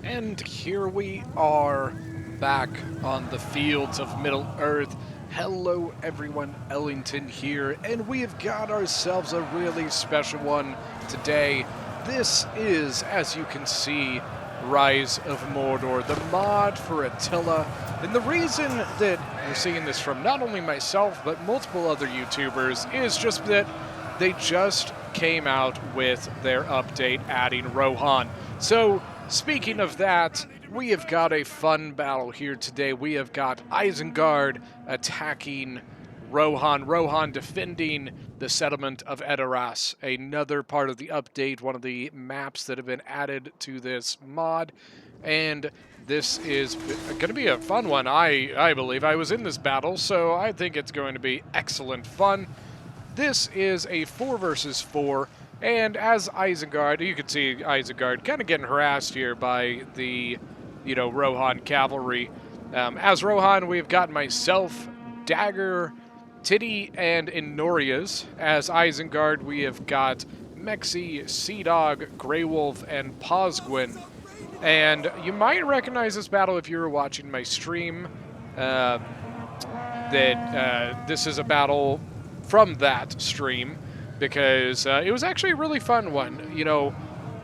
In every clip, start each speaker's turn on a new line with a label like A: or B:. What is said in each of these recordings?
A: And here we are back on the fields of Middle-earth. Hello everyone, Ellington here, and we have got ourselves a really special one today. This is, as you can see, Rise of Mordor, the mod for Attilla. And the reason that you're seeing this from not only myself, but multiple other YouTubers, is just that they just came out with their update adding Rohan. So, speaking of that, we have got a fun battle here today. We have got Isengard attacking Rohan. Rohan defending the settlement of Edoras, another part of the update, one of the maps that have been added to this mod. And this is going to be a fun one, I believe. I was in this battle, so I think it's going to be excellent fun. This is a 4 versus 4. And as Isengard, you can see Isengard kind of getting harassed here by the, Rohan cavalry. As Rohan, we've got myself, Dagger, Tiddy, and Inorias. As Isengard, we have got Mexi, Sea Dog, Grey Wolf, and Posgwyn. And you might recognize this battle if you were watching my stream, this is a battle from that stream, because it was actually a really fun one.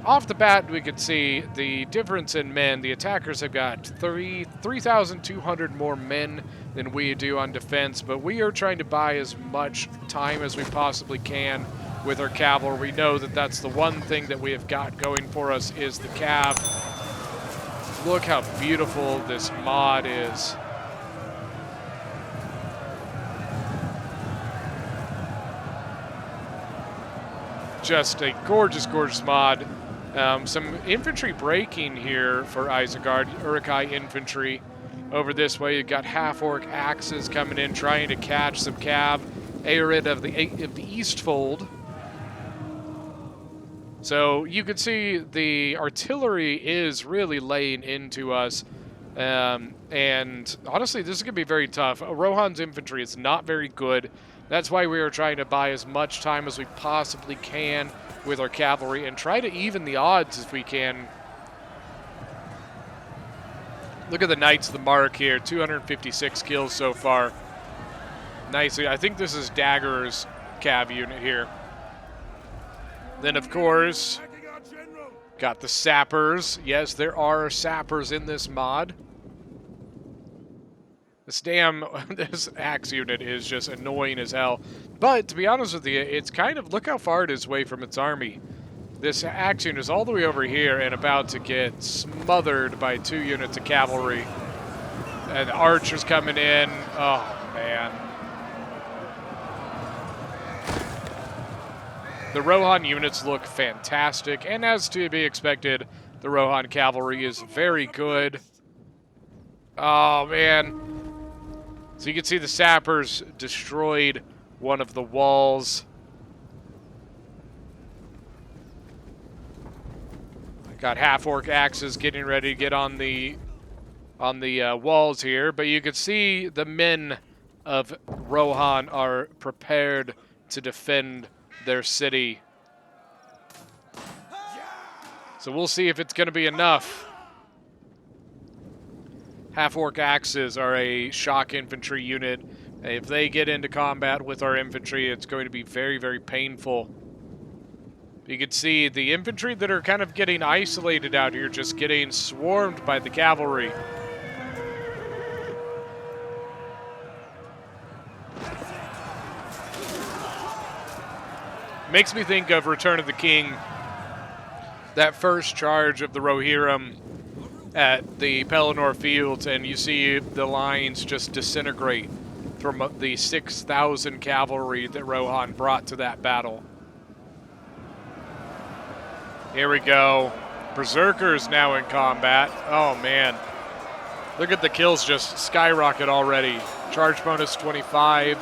A: Off the bat, we could see the difference in men. The attackers have got 3,200 more men than we do on defense, but we are trying to buy as much time as we possibly can with our cavalry. We know that that's the one thing that we have got going for us is the cav. Look how beautiful this mod is. Just a gorgeous, gorgeous mod. Some infantry breaking here for Isengard, Uruk-hai infantry. Over this way, you've got half-orc axes coming in, trying to catch some cav. Arid of the Eastfold. So you can see the artillery is really laying into us. And honestly, this is going to be very tough. Rohan's infantry is not very good. That's why we are trying to buy as much time as we possibly can with our cavalry and try to even the odds if we can. Look at the Knights of the Mark here, 256 kills so far. Nicely. I think this is Dagger's cav unit here. Then, of course, got the sappers. Yes, there are sappers in this mod. This axe unit is just annoying as hell. But, to be honest with you, it's kind of, look how far it is away from its army. This axe unit is all the way over here and about to get smothered by 2 units of cavalry. And archers coming in. Oh, man. The Rohan units look fantastic. And as to be expected, the Rohan cavalry is very good. Oh, man. So you can see the sappers destroyed one of the walls. Got half-orc axes getting ready to get on the walls here, but you can see the men of Rohan are prepared to defend their city. So we'll see if it's going to be enough. Half-orc axes are a shock infantry unit. If they get into combat with our infantry, it's going to be very, very painful. You can see the infantry that are kind of getting isolated out here, just getting swarmed by the cavalry. Makes me think of Return of the King, that first charge of the Rohirrim at the Pelennor Fields, and you see the lines just disintegrate from the 6,000 cavalry that Rohan brought to that battle. Here we go. Berserkers now in combat. Oh, man. Look at the kills just skyrocket already. Charge bonus 25,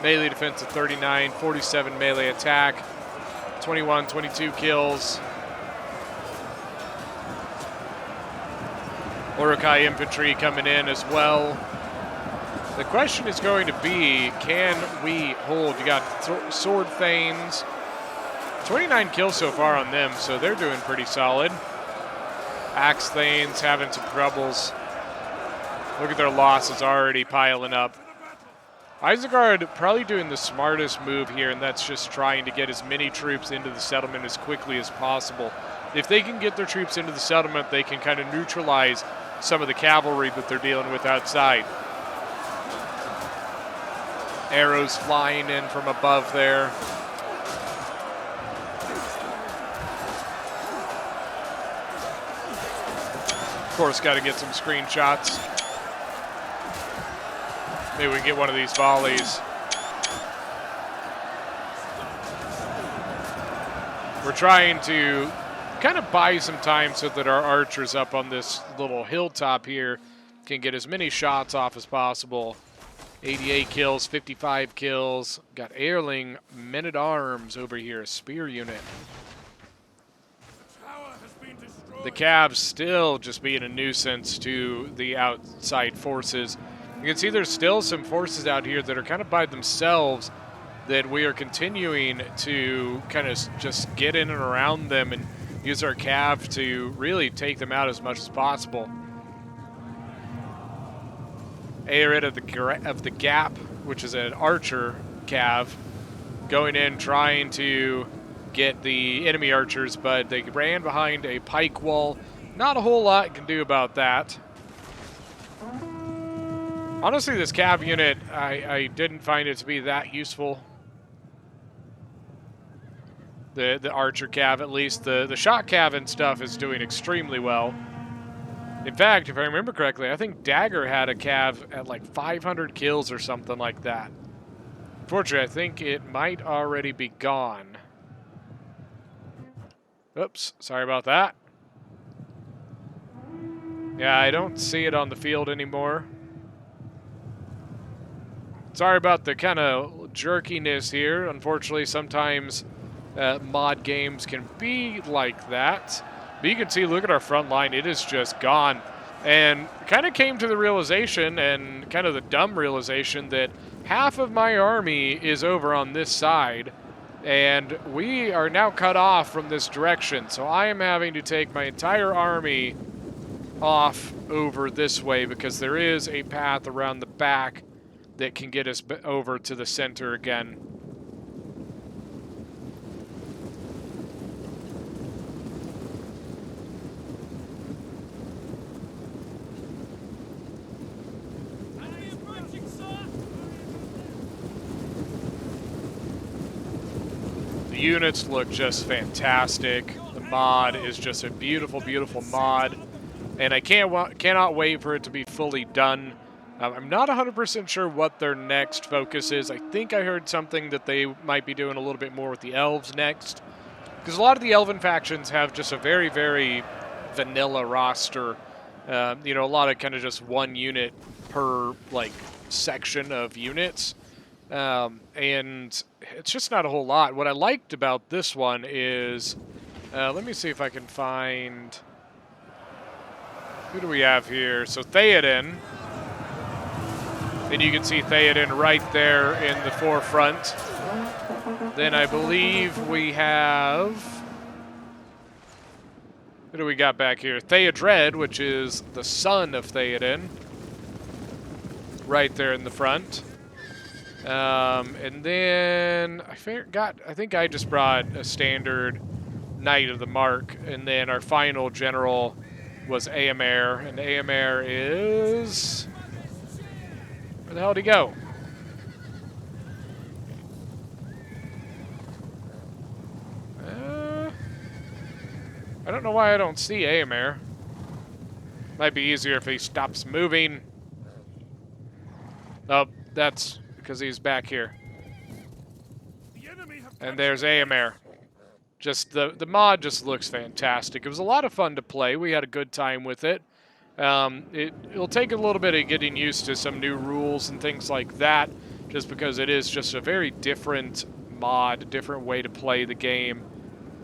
A: melee defense of 39, 47 melee attack, 21, 22 kills. Uruk-hai infantry coming in as well. The question is going to be, can we hold? You got Sword Thanes. 29 kills so far on them, so they're doing pretty solid. Axe Thanes having some troubles. Look at their losses already piling up. Isengard probably doing the smartest move here, and that's just trying to get as many troops into the settlement as quickly as possible. If they can get their troops into the settlement, they can kind of neutralize some of the cavalry that they're dealing with outside. Arrows flying in from above there. Of course, got to get some screenshots. Maybe we can get one of these volleys. We're trying to kind of buy some time so that our archers up on this little hilltop here can get as many shots off as possible. 88 kills, 55 kills. Got Airling Men-at-Arms over here, a spear unit. The Cavs still just being a nuisance to the outside forces. You can see there's still some forces out here that are kind of by themselves that we are continuing to kind of just get in and around them and use our Cav to really take them out as much as possible. Arid of the Gap, which is an archer Cav, going in trying to get the enemy archers, but they ran behind a pike wall. Not a whole lot you can do about that. Honestly, this Cav unit, I didn't find it to be that useful. The archer Cav, at least. The shot Cav and stuff is doing extremely well. In fact, if I remember correctly, I think Dagger had a Cav at like 500 kills or something like that. Unfortunately, I think it might already be gone. Oops, sorry about that. Yeah, I don't see it on the field anymore. Sorry about the kind of jerkiness here. Unfortunately, sometimes mod games can be like that. But you can see, look at our front line. It is just gone. And kind of came to the realization, and kind of the dumb realization, that half of my army is over on this side. And we are now cut off from this direction. So I am having to take my entire army off over this way because there is a path around the back that can get us over to the center again. The units look just fantastic. The mod is just a beautiful, beautiful mod. And I cannot wait for it to be fully done. I'm not 100% sure what their next focus is. I think I heard something that they might be doing a little bit more with the elves next. Because a lot of the elven factions have just a very, very vanilla roster. You know, a lot of kind of just one unit per, like, section of units. And it's just not a whole lot. What I liked about this one is, let me see if I can find, who do we have here? So Theoden, and you can see Theoden right there in the forefront. Then I believe we have, who do we got back here? Theodred, which is the son of Theoden, right there in the front. And then I think I just brought a standard Knight of the Mark, and then our final general was Éomer, and Éomer is... Where the hell did he go? I don't know why I don't see Éomer. Might be easier if he stops moving. Oh, that's because he's back here. And there's Éomer. Just the mod just looks fantastic. It was a lot of fun to play. We had a good time with it. It'll take a little bit of getting used to some new rules and things like that, just because it is just a very different mod, different way to play the game.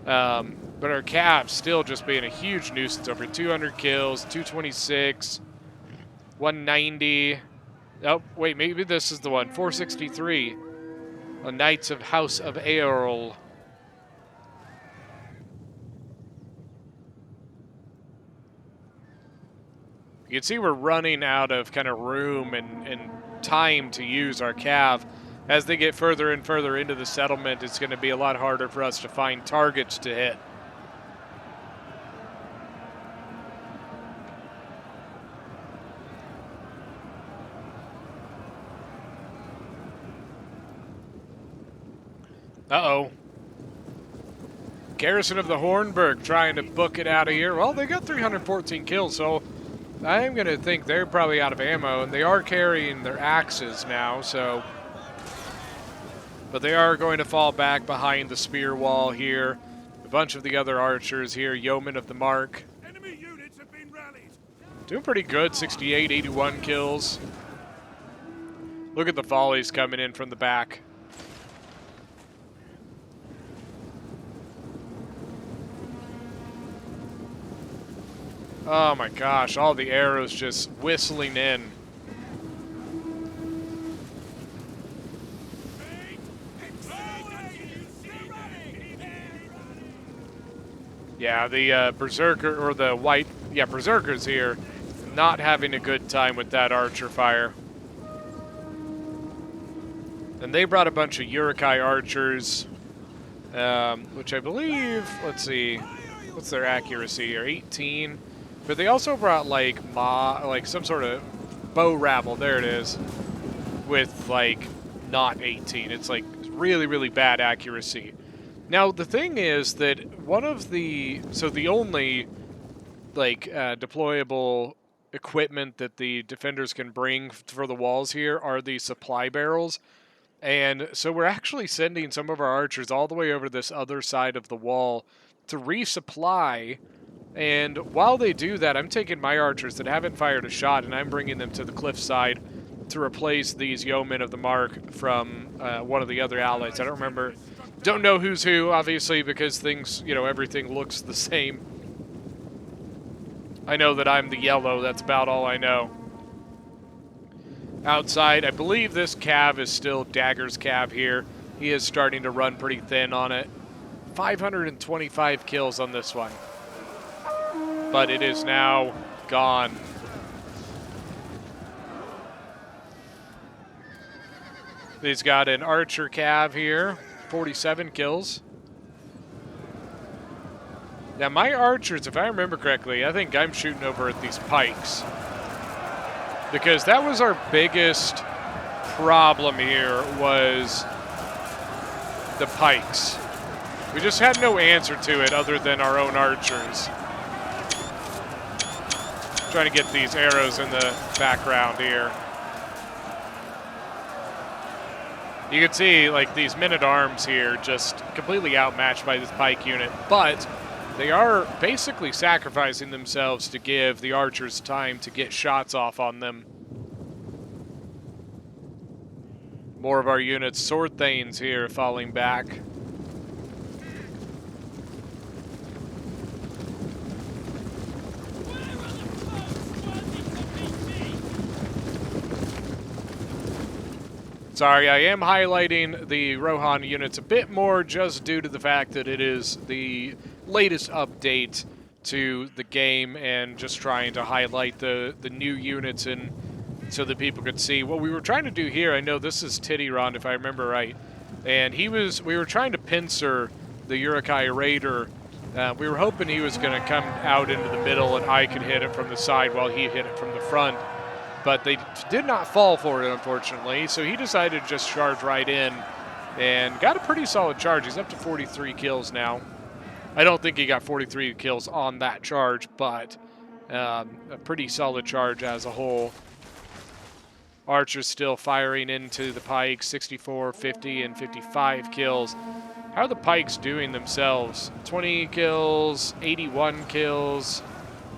A: But our Cav's still just being a huge nuisance. Over 200 kills, 226, 190. Oh, wait, maybe this is the one. 463. The Knights of House of Eorl. You can see we're running out of kind of room and time to use our cav. As they get further and further into the settlement, it's going to be a lot harder for us to find targets to hit. Uh-oh. Garrison of the Hornburg trying to book it out of here. Well, they got 314 kills, so I'm going to think they're probably out of ammo, and they are carrying their axes now, so... But they are going to fall back behind the spear wall here. A bunch of the other archers here, Yeomen of the Mark.
B: Enemy units have been rallied.
A: Doing pretty good, 68, 81 kills. Look at the volleys coming in from the back. Oh my gosh, all the arrows just whistling in. Yeah, the Berserker, or the white, yeah, Berserkers here, not having a good time with that archer fire. And they brought a bunch of Uruk-hai archers, which I believe, let's see, what's their accuracy here, 18? But they also brought like some sort of bow rabble, there it is, with like not 18. It's like really, really bad accuracy. Now the thing is that one of the, so the only like deployable equipment that the defenders can bring for the walls here are the supply barrels. And so we're actually sending some of our archers all the way over to this other side of the wall to resupply. And while they do that, I'm taking my archers that haven't fired a shot and I'm bringing them to the cliffside to replace these Yeomen of the Mark from one of the other allies. I don't remember, don't know who's who, obviously, because things, you know, everything looks the same. I know that I'm the yellow, that's about all I know. Outside, I believe this cav is still Dagger's cav here. He is starting to run pretty thin on it. 525 kills on this one. But it is now gone. He's got an archer cav here, 47 kills. Now my archers, if I remember correctly, I think I'm shooting over at these pikes. Because that was our biggest problem here, was the pikes. We just had no answer to it other than our own archers. Trying to get these arrows in the background here. You can see, like, these men-at-arms here just completely outmatched by this pike unit, but they are basically sacrificing themselves to give the archers time to get shots off on them. More of our units, Sword Thanes here, falling back. Sorry, I am highlighting the Rohan units a bit more just due to the fact that it is the latest update to the game and just trying to highlight the new units and so that people could see. What we were trying to do here, I know this is Tityrond if I remember right, and we were trying to pincer the Uruk-hai Raider We were hoping he was going to come out into the middle and I could hit it from the side while he hit it from the front. But they did not fall for it, unfortunately, so he decided to just charge right in and got a pretty solid charge. He's up to 43 kills now. I don't think he got 43 kills on that charge, but a pretty solid charge as a whole. Archer's still firing into the pikes, 64, 50, and 55 kills. How are the pikes doing themselves? 20 kills, 81 kills.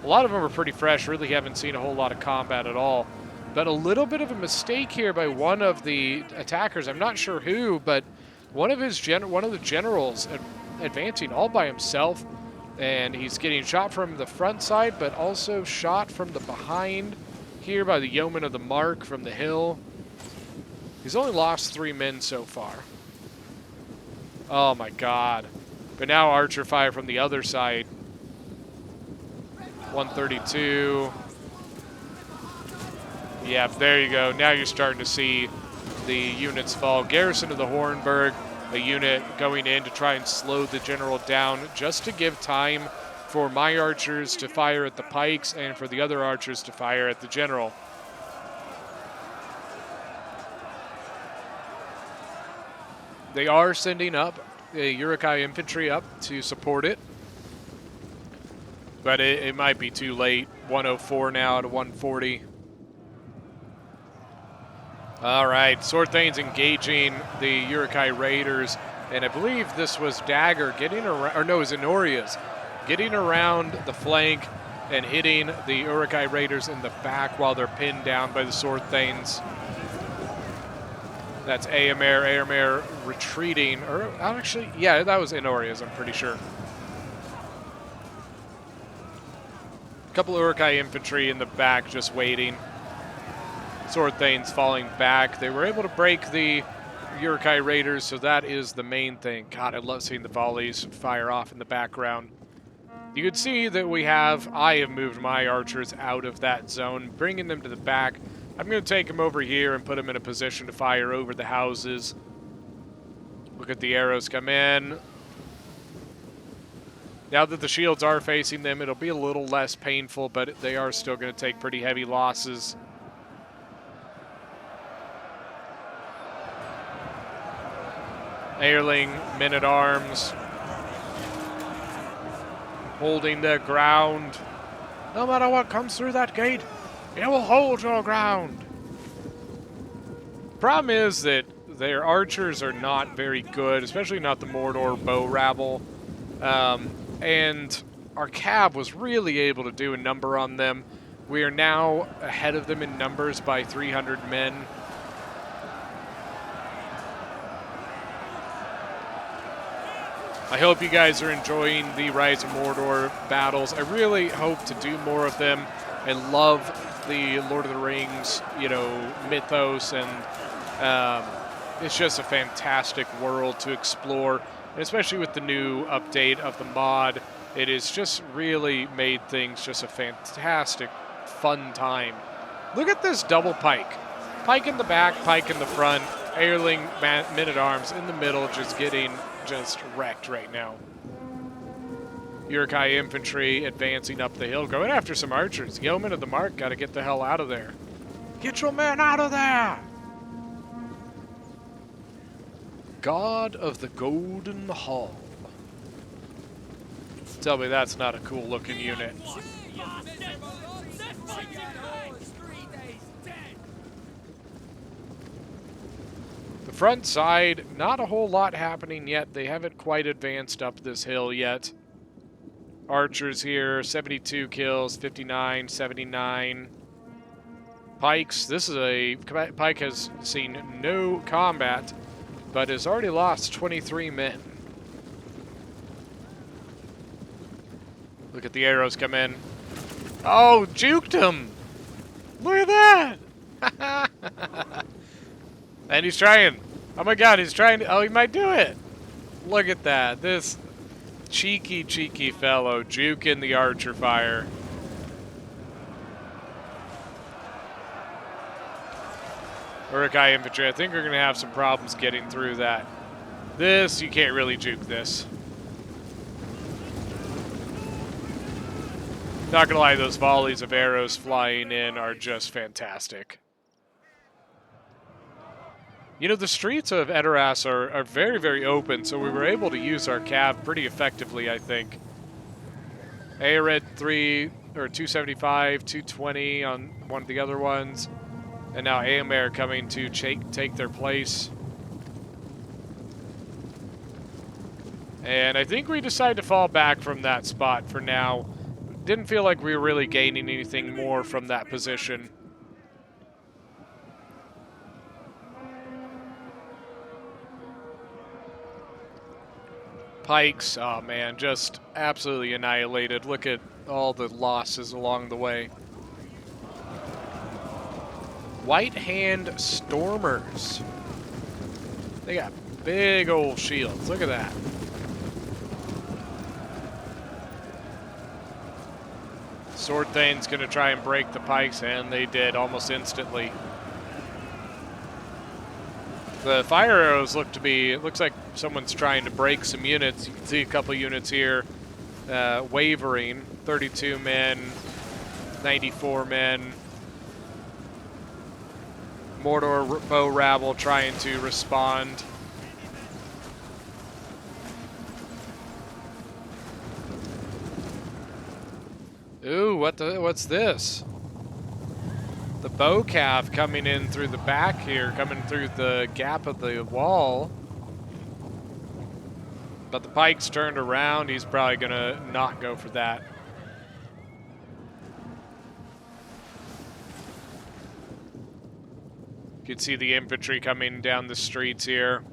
A: A lot of them are pretty fresh, really haven't seen a whole lot of combat at all. But a little bit of a mistake here by one of the attackers. I'm not sure who, but one of the generals advancing all by himself, and he's getting shot from the front side, but also shot from the behind here by the yeoman of the mark from the hill. He's only lost 3 men so far. Oh my god. But now archer fire from the other side. 132. Yeah, there you go. Now you're starting to see the units fall. Garrison of the Hornburg, a unit going in to try and slow the general down just to give time for my archers to fire at the pikes and for the other archers to fire at the general. They are sending up the Uruk-hai infantry up to support it, but it might be too late. 104 now to 140. All right, Sorthane's engaging the Uruk-hai raiders, and I believe this was Dagger getting around, or no, it was Enoria's, getting around the flank and hitting the Uruk-hai raiders in the back while they're pinned down by the Sorthanes. That's Aemir retreating, or actually, yeah, that was Enoria's, I'm pretty sure. A couple of Uruk-hai infantry in the back just waiting. Sorthanes falling back. They were able to break the Uruk-hai raiders, so that is the main thing. God, I love seeing the volleys fire off in the background. You can see that I have moved my archers out of that zone, bringing them to the back. I'm going to take them over here and put them in a position to fire over the houses. Look at the arrows come in. Now that the shields are facing them, it'll be a little less painful, but they are still going to take pretty heavy losses. Airling, men-at-arms, holding their ground. No matter what comes through that gate, you will hold your ground. Problem is that their archers are not very good, especially not the Mordor bow rabble. And our cab was really able to do a number on them. We are now ahead of them in numbers by 300 men. I hope you guys are enjoying the Rise of Mordor battles. I really hope to do more of them. I love the Lord of the Rings, mythos, and it's just a fantastic world to explore. And especially with the new update of the mod, it has just really made things just a fantastic, fun time. Look at this double pike. Pike in the back, pike in the front, Airling, men-at-arms in the middle, just getting wrecked right now. Uruk-hai infantry advancing up the hill, going after some archers. Yeoman of the mark, got to get the hell out of there. Get your men out of there! God of the Golden Hall. Tell me that's not a cool looking unit. The front side, not a whole lot happening yet. They haven't quite advanced up this hill yet. Archers here, 72 kills, 59, 79. Pikes, Pike has seen no combat, but has already lost 23 men. Look at the arrows come in. Oh, juked him! Look at that! And he's trying. Oh my god, he's trying to, oh, he might do it. Look at that. This cheeky, cheeky fellow juking the archer fire. Uruk-hai infantry, I think we're going to have some problems getting through that. This, you can't really juke this. Not gonna lie, those volleys of arrows flying in are just fantastic. You know, the streets of Edoras are very, very open, so we were able to use our cav pretty effectively, I think. Ared 3 or 275, 220 on one of the other ones, and now Aemir coming to take their place. And I think we decided to fall back from that spot for now. Didn't feel like we were really gaining anything more from that position. Pikes, oh man, just absolutely annihilated. Look at all the losses along the way. White Hand Stormers. They got big old shields. Look at that. Sword Thane's going to try and break the pikes, and they did almost instantly. The fire arrows look to be, it looks like someone's trying to break some units. You can see a couple units here wavering. 32 men, 94 men. Mordor bow rabble trying to respond. Ooh, what's this? The bow cav coming in through the back here, coming through the gap of the wall. But the pike's turned around. He's probably gonna not go for that. You can see the infantry coming down the streets here.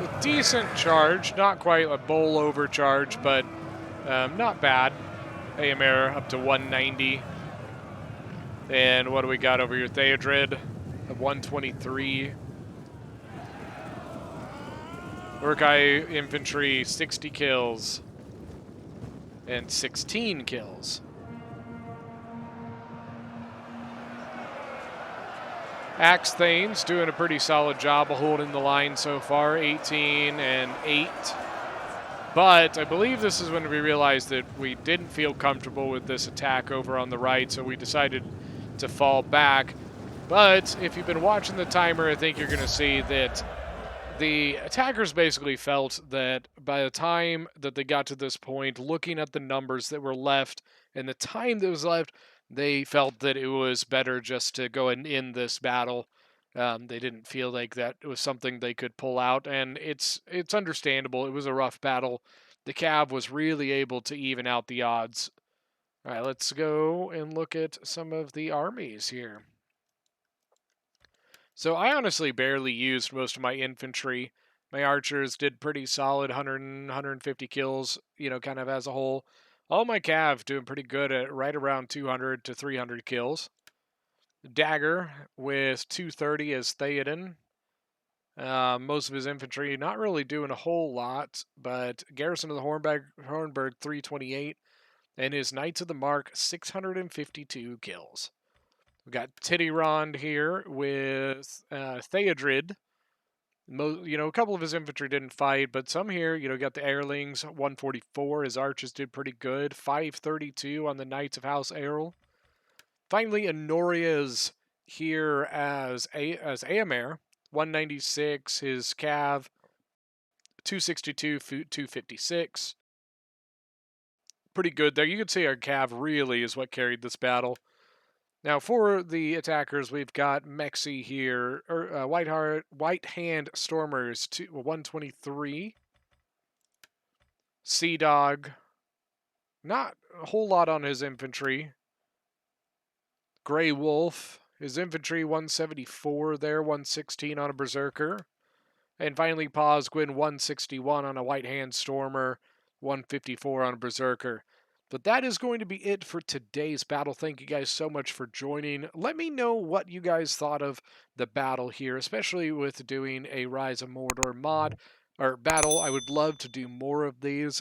A: A decent charge, not quite a bowl overcharge, but not bad. Aemir up to 190. And what do we got over here? Theodred at 123. Urkai infantry 60 kills and 16 kills. Axe Thane's doing a pretty solid job of holding the line so far, 18 and 8. But I believe this is when we realized that we didn't feel comfortable with this attack over on the right, so we decided to fall back. But if you've been watching the timer, I think you're going to see that the attackers basically felt that by the time that they got to this point, looking at the numbers that were left and the time that was left, they felt that it was better just to go and end this battle. They didn't feel like that was something they could pull out, and it's understandable. It was a rough battle. The Cav was really able to even out the odds. All right, let's go and look at some of the armies here. So I honestly barely used most of my infantry. My archers did pretty solid, 100, 150 kills, you know, kind of as a whole. All my cav doing pretty good at right around 200 to 300 kills. Dagger with 230 as Theoden. Most of his infantry not really doing a whole lot, but Garrison of the Hornburg 328, and his Knights of the Mark 652 kills. We've got Tityrond here with Theodred. You know, a couple of his infantry didn't fight, but some here, you know, got the Airlings, 144. His archers did pretty good. 532 on the Knights of House Errol. Finally, Honoria's here as Aemir, 196. His Cav, 262, 256. Pretty good there. You can see our Cav really is what carried this battle. Now, for the attackers, we've got Mexi here, or White Hand Stormers, 123. Sea Dog, not a whole lot on his infantry. Grey Wolf, his infantry, 174 there, 116 on a Berserker. And finally, Pazguin, 161 on a White Hand Stormer, 154 on a Berserker. But that is going to be it for today's battle. Thank you guys so much for joining. Let me know what you guys thought of the battle here, especially with doing a Rise of Mordor mod or battle. I would love to do more of these.